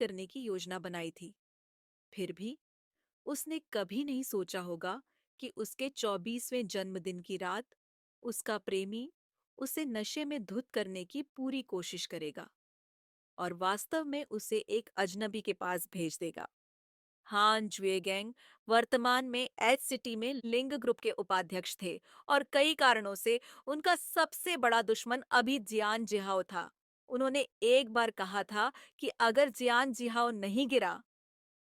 करने की योजना बनाई थी। फिर भी उसने कभी नहीं सोचा होगा कि उसके 24वें जन्मदिन की रात उसका प्रेमी उसे नशे में धुत करने की पूरी कोशिश करेगा और वास्तव में उसे एक अजनबी के पास भेज देगा। हान जुएगेंग वर्तमान में एच सिटी में लिंग ग्रुप के उपाध्यक्ष थे और कई कारणों से उनका सबसे बड़ा दुश्मन अभी जियान जिहाओ था। उन्होंने एक बार कहा था कि अगर जियान जिहाओ नहीं गिरा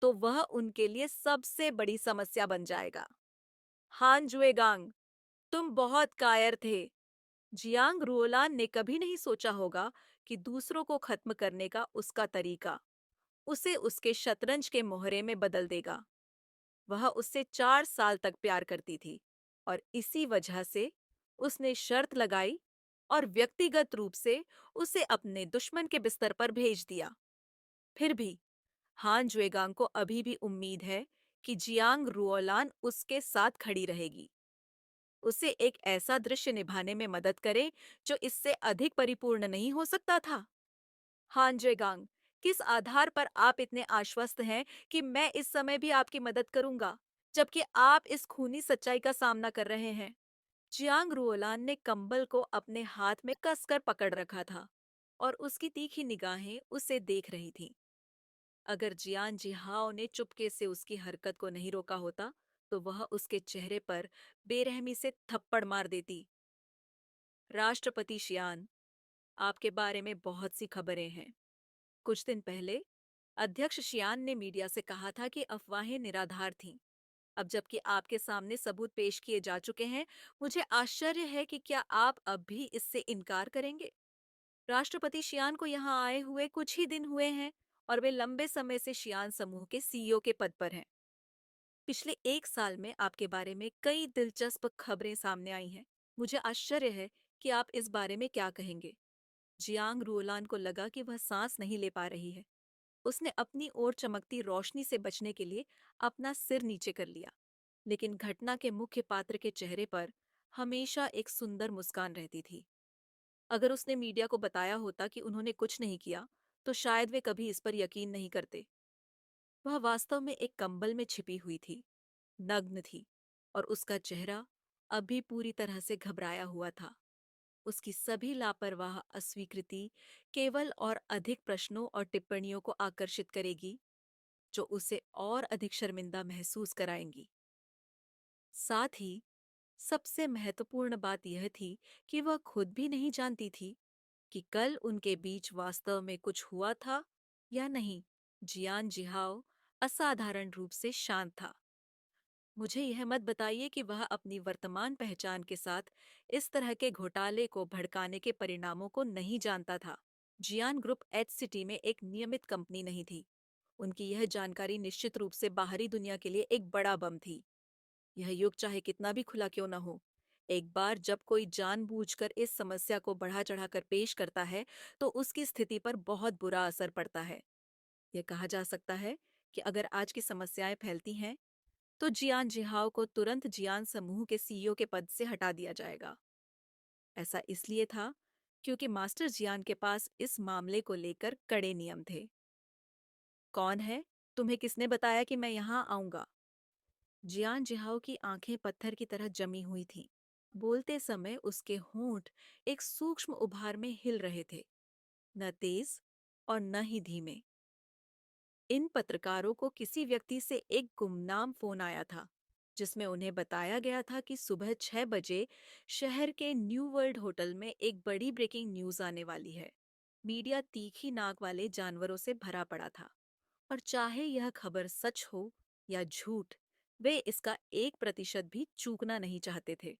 तो वह उनके लिए सबसे बड़ी समस्या बन जाएगा। हान जुएगांग, तुम बहुत कायर थे। जियांग रुओलान ने कभी नहीं सोचा होगा कि दूसरों को खत्म करने का उसका तरीका उसे उसके शतरंज के मोहरे में बदल देगा। वह उससे 4 साल तक प्यार करती थी और इसी वजह से उसने शर्त लगाई और व्यक्तिगत रूप से उसे अपने दुश्मन के बिस्तर पर भेज दिया। फिर भी हान जुएगांग को अभी भी उम्मीद है कि जियांग रुओलान उसके साथ खड़ी रहेगी, उसे एक ऐसा दृश्य निभाने में मदद करे जो इससे अधिक परिपूर्ण नहीं हो सकता था। हान जुएगांग, किस आधार पर आप इतने आश्वस्त हैं कि मैं इस समय भी आपकी मदद करूंगा, जबकि आप इस खूनी सच्चाई का सामना कर रहे हैं? जियांग रुओलान ने कंबल को अपने हाथ में कसकर पकड़ रखा था और उसकी तीखी निगाहें उसे देख रही थीं। अगर जियान जिहाओ ने चुपके से उसकी हरकत को नहीं रोका होता, तो वह उसके चेहरे पर बेरहमी से थप्पड़ मार देती। राष्ट्रपति शियान, आपके बारे में बहुत सी खबरें हैं। कुछ दिन पहले अध्यक्ष शियान ने मीडिया से कहा था कि अफवाहें निराधार थीं। अब जबकि आपके सामने सबूत पेश किए जा चुके हैं, मुझे आश्चर्य है कि क्या आप अब भी इससे इनकार करेंगे? राष्ट्रपति शियान को यहाँ आए हुए कुछ ही दिन हुए हैं और वे लंबे समय से शियान समूह के सीईओ के पद पर हैं। पिछले 1 साल में आपके बारे में कई दिलचस्प खबरें सामने आई हैं। मुझे आश्चर्य है कि आप इस बारे में क्या कहेंगे। जियांग रुओलान को लगा कि वह सांस नहीं ले पा रही है। उसने अपनी ओर चमकती रोशनी से बचने के लिए अपना सिर नीचे कर लिया, लेकिन घटना के मुख्य पात्र के चेहरे पर हमेशा एक सुंदर मुस्कान रहती थी। अगर उसने मीडिया को बताया होता कि उन्होंने कुछ नहीं किया, तो शायद वे कभी इस पर यकीन नहीं करते। वह वास्तव में एक कंबल में छिपी हुई थी, नग्न थी, और उसका चेहरा अभी पूरी तरह से घबराया हुआ था। उसकी सभी लापरवाह अस्वीकृति केवल और अधिक प्रश्नों और टिप्पणियों को आकर्षित करेगी, जो उसे और अधिक शर्मिंदा महसूस कराएंगी। साथ ही सबसे महत्वपूर्ण बात यह थी कि वह खुद भी नहीं जानती थी कि कल उनके बीच वास्तव में कुछ हुआ था या नहीं। जियान जिहाओ असाधारण रूप से शांत था। मुझे यह मत बताइए कि वह अपनी वर्तमान पहचान के साथ इस तरह के घोटाले को भड़काने के परिणामों को नहीं जानता था। जियान ग्रुप एच सिटी में एक नियमित कंपनी नहीं थी। उनकी यह जानकारी निश्चित रूप से बाहरी दुनिया के लिए एक बड़ा बम थी। यह युग चाहे कितना भी खुला क्यों न हो, एक बार जब कोई जानबूझकर इस समस्या को बढ़ा चढ़ाकर पेश करता है, तो उसकी स्थिति पर बहुत बुरा असर पड़ता है। यह कहा जा सकता है कि अगर आज की समस्याएं फैलती हैं, तो जियान जिहाओ को तुरंत जियान समूह के सीईओ के पद से हटा दिया जाएगा। ऐसा इसलिए था क्योंकि मास्टर जियान के पास इस मामले को लेकर कड़े नियम थे। कौन है? तुम्हें किसने बताया कि मैं यहाँ आऊंगा? जियान जिहाओ की आंखें पत्थर की तरह जमी हुई थीं। बोलते समय उसके होंठ एक सूक्ष्म उभार में हिल रहे थे, न तेज और न ही धीमे। इन पत्रकारों को किसी व्यक्ति से एक गुमनाम फोन आया था, जिसमें उन्हें बताया गया था कि सुबह 6 बजे शहर के न्यू वर्ल्ड होटल में एक बड़ी ब्रेकिंग न्यूज आने वाली है। मीडिया तीखी नाक वाले जानवरों से भरा पड़ा था, और चाहे यह खबर सच हो या झूठ, वे इसका 1% भी चूकना नहीं चाहते थे।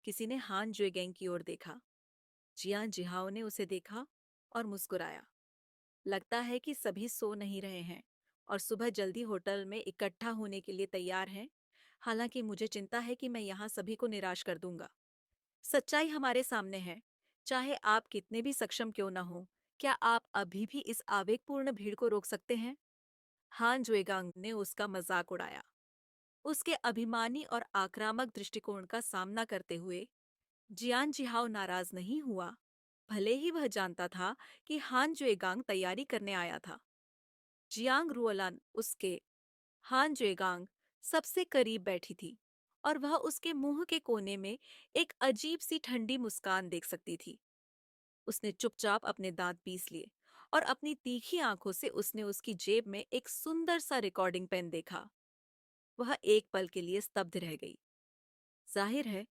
किसी ने हान जुएगेंग की ओर देखा। जियान जिहाओ ने उसे देखा और मुस्कुराया। लगता है कि सभी सो नहीं रहे हैं और सुबह जल्दी होटल में इकट्ठा होने के लिए तैयार हैं। हालांकि मुझे चिंता है कि मैं यहाँ सभी को निराश कर दूंगा। सच्चाई हमारे सामने है। चाहे आप कितने भी सक्षम क्यों न हो, क्या आप अभी भी इस आवेगपूर्ण भीड़ को रोक सकते हैं? हान जुएगांग ने उसका मजाक उड़ाया। उसके अभिमानी और आक्रामक दृष्टिकोण का सामना करते हुए जियान जिहाओ नाराज नहीं हुआ, भले ही वह जानता था कि हान जुएगांग तैयारी करने आया था। जियांग रुओलान उसके हान जुएगांग सबसे करीब बैठी थी और वह उसके मुंह के कोने में एक अजीब सी ठंडी मुस्कान देख सकती थी। उसने चुपचाप अपने दांत पीस लिए और अपनी तीखी आंखों से उसने उसकी जेब में एक सुंदर सा रिकॉर्डिंग पेन देखा। वह एक पल के लिए स्तब्ध रह गई। जाहिर है,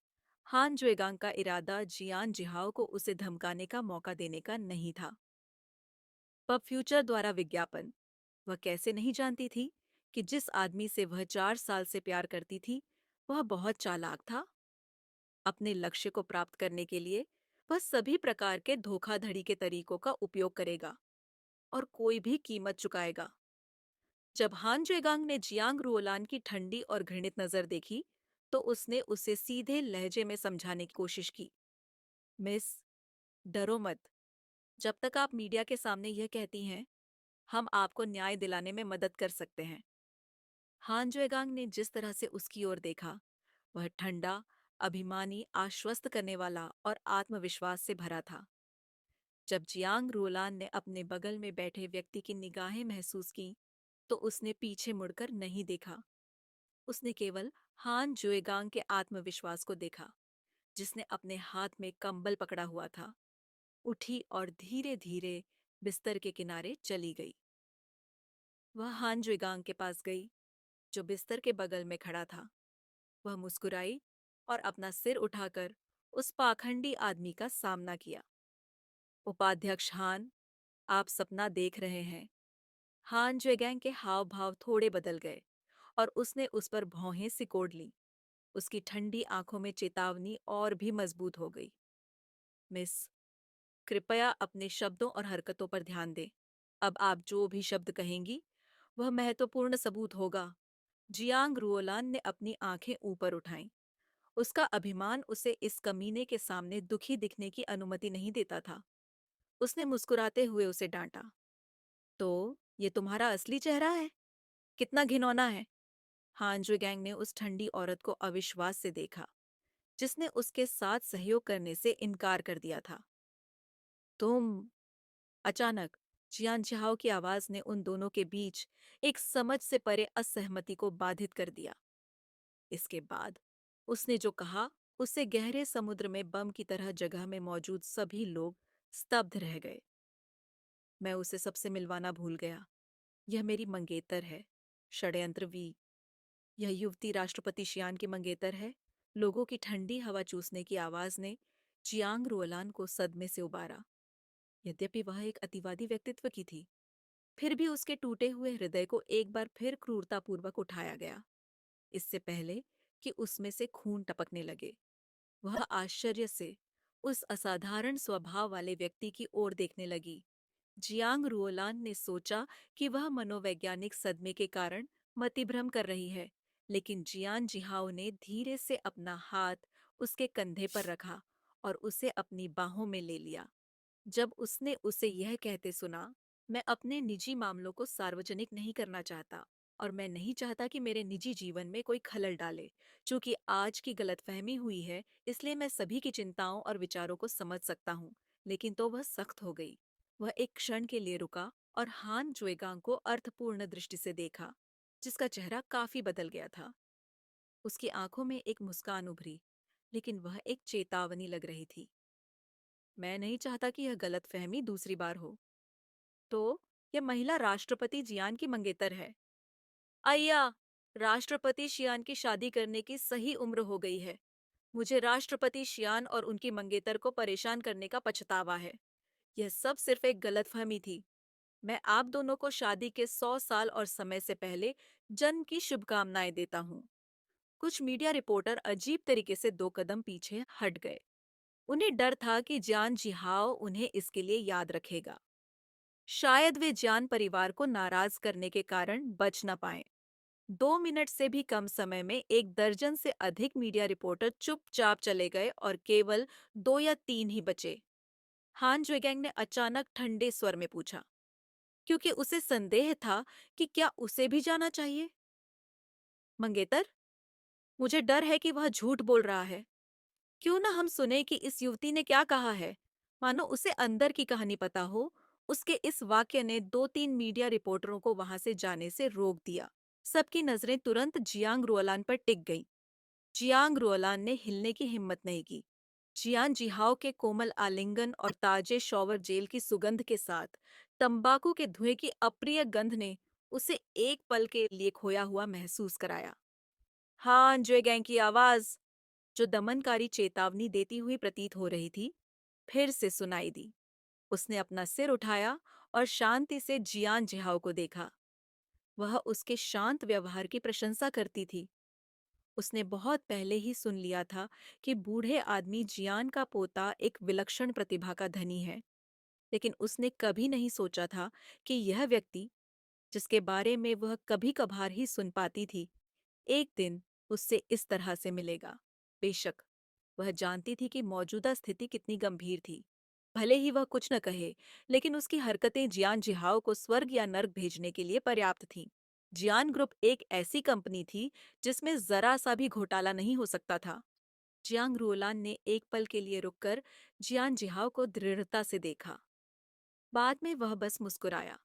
हान जुएगांग का इरादा जियान जिहाओ को उसे धमकाने का मौका देने का नहीं था। पब फ्यूचर द्वारा विज्ञापन। वह कैसे नहीं जानती थी कि जिस आदमी से वह 4 साल से प्यार करती थी वह बहुत चालाक था। अपने लक्ष्य को प्राप्त करने के लिए वह सभी प्रकार के धोखाधड़ी के तरीकों का उपयोग करेगा और कोई भी कीमत चुकाएगा। जब हान जुएगांग ने जियांग रुओलान की ठंडी और घृणित नजर देखी तो उसने उसे सीधे लहजे में समझाने की कोशिश की। मिस, डरो मत। जब तक आप मीडिया के सामने यह कहती हैं, हम आपको न्याय दिलाने में मदद कर सकते हैं। हान जुएगांग ने जिस तरह से उसकी ओर देखा, वह ठंडा, अभिमानी, आश्वस्त करने वाला और आत्मविश्वास से भरा था। जब जियांग रोलान ने अपने बगल में बैठे व्यक्ति की निगाहें महसूस की, तो उसने पीछे मुड़कर नहीं देखा। उसने केवल हान जुएगांग के आत्मविश्वास को देखा, जिसने अपने हाथ में कंबल पकड़ा हुआ था। उठी और धीरे-धीरे बिस्तर के किनारे चली गई। वह हान जुएगांग के पास गई, जो बिस्तर के बगल में खड़ा था। वह मुस्कुराई और अपना सिर उठाकर उस पाखंडी आदमी का सामना किया। उपाध्यक्ष हान, आप सपना देख रहे हैं। हान जुएगैंग के हाव भाव थोड़े बदल गए और उसने उस पर भौहें सिकोड़ लीं। उसकी ठंडी आंखों में चेतावनी और भी मजबूत हो गई। मिस, कृपया अपने शब्दों और हरकतों पर ध्यान दें। अब आप जो भी शब्द कहेंगी वह महत्वपूर्ण सबूत होगा। जियांग रुओलान ने अपनी आंखें ऊपर उठाईं। उसका अभिमान उसे इस कमीने के सामने दुखी दिखने की अनुमति नहीं देता था। उसने मुस्कुराते हुए उसे डांटा। तो ये तुम्हारा असली चेहरा है? कितना घिनौना है। हान जुएगैंग ने उस ठंडी औरत को अविश्वास से देखा, जिसने उसके साथ सहयोग करने से इनकार कर दिया था। तुम। अचानक जियान झाओ की आवाज ने उन दोनों के बीच एक समझ से परे असहमति को बाधित कर दिया। इसके बाद उसने जो कहा, उससे गहरे समुद्र में बम की तरह जगह में मौजूद सभी लोग स्तब्ध रह गए। मैं उसे सबसे मिलवाना भूल गया। यह मेरी मंगेतर है। षड्यंत्र वी। यह युवती राष्ट्रपति शियान की मंगेतर है। लोगों की ठंडी हवा चूसने की आवाज ने जियांग रुओलान को सदमे से उबारा। यद्यपि वह एक अतिवादी व्यक्तित्व की थी, फिर भी उसके टूटे हुए हृदय को एक बार फिर क्रूरतापूर्वक उठाया गया, इससे पहले कि उसमें से खून टपकने लगे। वह आश्चर्य से उस असाधारण स्वभाव वाले व्यक्ति की ओर देखने लगी। जियांग रुओलान ने सोचा कि वह मनोवैज्ञानिक सदमे के कारण मतिभ्रम कर रही है, लेकिन जियान जिहाओ ने धीरे से अपना हाथ उसके कंधे पर रखा और उसे अपनी बाहों में ले लिया। जब उसने उसे यह कहते सुना, मैं अपने निजी मामलों को सार्वजनिक नहीं करना चाहता और मैं नहीं चाहता कि मेरे निजी जीवन में कोई खलल डाले। चूंकि आज की गलतफहमी हुई है, इसलिए मैं सभी की चिंताओं और विचारों को समझ सकता हूँ। लेकिन तो वह सख्त हो गई। वह एक क्षण के लिए रुका और हान जुएगांग को अर्थपूर्ण दृष्टि से देखा, जिसका चेहरा काफी बदल गया था। उसकी आंखों में एक मुस्कान उभरी, लेकिन वह एक चेतावनी लग रही थी। मैं नहीं चाहता कि यह गलतफहमी दूसरी बार हो। तो यह महिला राष्ट्रपति जियान की मंगेतर है। अय्या, राष्ट्रपति शियान की शादी करने की सही उम्र हो गई है। मुझे राष्ट्रपति शियान और उनकी मंगेतर को परेशान करने का पछतावा है। यह सब सिर्फ एक गलतफहमी थी। मैं आप दोनों को शादी के 100 साल और समय से पहले जन्म की शुभकामनाएं देता हूँ। कुछ मीडिया रिपोर्टर अजीब तरीके से 2 कदम पीछे हट गए। उन्हें डर था कि जान जिहाओ उन्हें इसके लिए याद रखेगा। शायद वे जान परिवार को नाराज करने के कारण बच न पाए। 2 मिनट से भी कम समय में 1 दर्जन से अधिक मीडिया रिपोर्टर चुपचाप चले गए और केवल 2 या 3 ही बचे। हान जुएगैंग ने अचानक ठंडे स्वर में पूछा, क्योंकि उसे संदेह था कि क्या उसे भी जाना चाहिए। मंगेतर, मुझे डर है कि वह झूठ बोल रहा है। क्यों ना हम सुने कि इस युवती ने क्या कहा है। मानो उसे अंदर की कहानी पता हो। उसके इस वाक्य ने 2-3 मीडिया रिपोर्टरों को वहां से जाने से रोक दिया। सबकी नजरें तुरंत जियांग रुओलान पर टिक गईं। जियांग रुओलान ने हिलने की हिम्मत नहीं की। जियान जिहाओ के कोमल आलिंगन और ताजे शॉवर जेल की सुगंध के साथ तंबाकू के धुएं की अप्रिय गंध ने उसे एक पल के लिए खोया हुआ महसूस कराया। हाँ, जुएगैंग की आवाज, जो दमनकारी चेतावनी देती हुई प्रतीत हो रही थी, फिर से सुनाई दी। उसने अपना सिर उठाया और शांति से जियान जिहाओ को देखा। वह उसके शांत व्यवहार की प्रशंसा करती थी। उसने बहुत पहले ही सुन लिया था कि बूढ़े आदमी जियान का पोता एक विलक्षण प्रतिभा का धनी है, लेकिन उसने कभी नहीं सोचा था कि यह व्यक्ति, जिसके बारे में वह कभी कभार ही सुन पाती थी, एक दिन उससे इस तरह से मिलेगा। बेशक वह जानती थी कि मौजूदा स्थिति कितनी गंभीर थी। भले ही वह कुछ न कहे, लेकिन उसकी हरकतें जियान जिहाओ को स्वर्ग या नर्क भेजने के लिए पर्याप्त थीं। जियान ग्रुप एक ऐसी कंपनी थी जिसमें जरा सा भी घोटाला नहीं हो सकता था। जियांग रुओलान ने एक पल के लिए रुककर जियान जिहाओ को दृढ़ता से देखा। बाद में वह बस मुस्कुराया,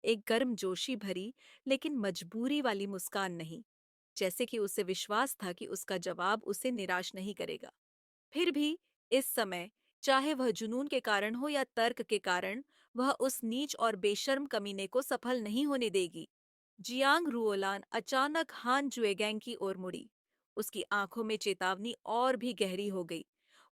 एक गर्मजोशी भरी लेकिन मजबूरी वाली मुस्कान नहीं, जैसे कि उसे विश्वास था कि उसका जवाब उसे निराश नहीं करेगा। फिर भी इस समय, चाहे वह जुनून के कारण हो या तर्क के कारण, वह उस नीच और बेशर्म कमीने को सफल नहीं होने देगी। जियांग रुओलान अचानक हान जुएगैंग की ओर मुड़ी। उसकी आंखों में चेतावनी और भी गहरी हो गई।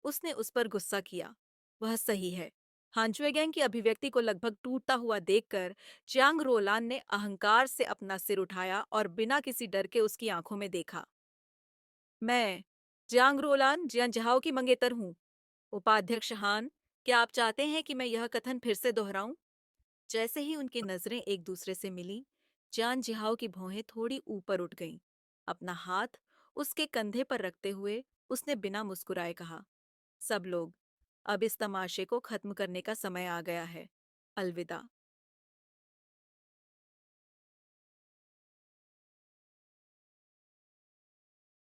उसने उस पर गुस्सा किया। वह सही है। हान जुएगैंग की अभिव्यक्ति को लगभग टूटता हुआ देखकर जियांग रुओलान ने अहंकार से अपना सिर उठाया और बिना किसी डर के उसकी आंखों में देखा। मैं जियांग रोलान जियांजाओ की मंगेतर हूँ। उपाध्यक्ष हान, क्या आप चाहते हैं कि मैं यह कथन फिर से दोहराऊं? जैसे ही उनकी नजरें एक दूसरे से मिली, जान जिहाओ की भौहें थोड़ी ऊपर उठ गईं। अपना हाथ उसके कंधे पर रखते हुए उसने बिना मुस्कुराए कहा, सब लोग, अब इस तमाशे को खत्म करने का समय आ गया है। अलविदा।